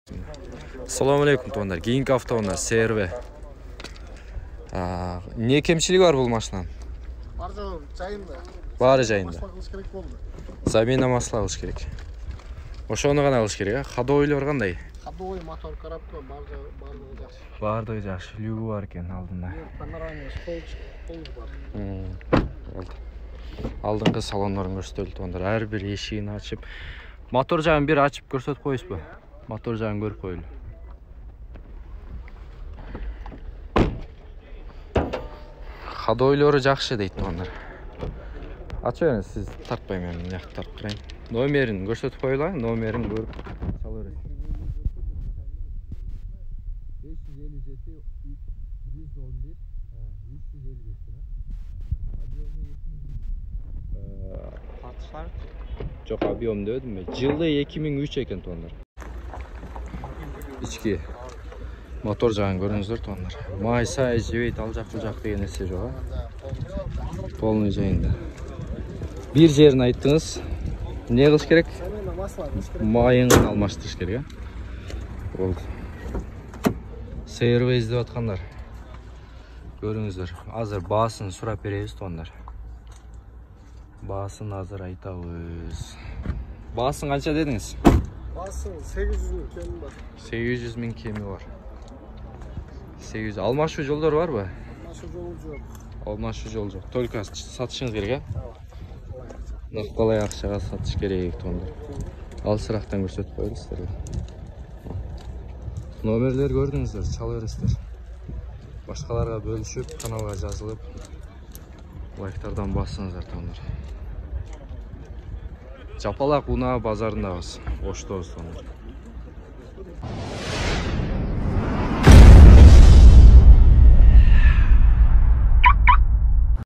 Assalamu alaikum to'nlar. Keyingi avtomobil serve. Ne kemchiligi bor bu mashinanın? Bari жайында. Замена масла алыш керек. Ошону гана алыш керек, а? Ходойлор кандай? Ходой, мотор, коробка, бардыгы жакшы. Бардыгы жакшы, люгу бар экен алдында. Панорамный стол бар. Алдыңкы салондорун көрсөтөлү тоондар. Ар бир эшигин ачып, мотор жагын бир ачып көрсөтүп коюшпу? Мотор жагын көрүп коелу. Ходойлору жакшы дейт тоондар. Ачып бериңиз, сиз тартпайм, мен жакты тартып турайын. Номерин көрсөтүп коелу, номерин көрүп чала бересиз. 557 111 355 Patışlar? Çok abiyom dedim mi? Жылы 2003 eкен toonlar. İçki motor жагын көрүңүздөр toonlar. Май сай жебейт, ал жак бул жак деген нерсе жок, а? Полный жайында. Bir жерин айттыңыз. Не кылыш керек? Майын гана алмаштырыш керек, а? Болду. Серве издеп аткандар. Көрүңүздөр. Азыр баасын сурап беребиз тоондар. Баасын азыр айтабыз. Баасын канча дедиңиз? Баасын 800 миң кеми бар. 800 миң кеми бар. 800. Алмашуу жолдор барбы? Алмашуу жол жок. Алмашуу жол жок. Только сатышыңыз керек, а? Накалай акчага сатыш керек тоондар. Алысырактан көрсөтүп коелу сиздерге. Номерлер көрдүңүздөр, чала бересиздер. Башкаларга бөлүшүп, каналга жазылып, лайктардан басыңыздар тоондар. Жапалак унаа базарындабыз. Оштобуз тоондар.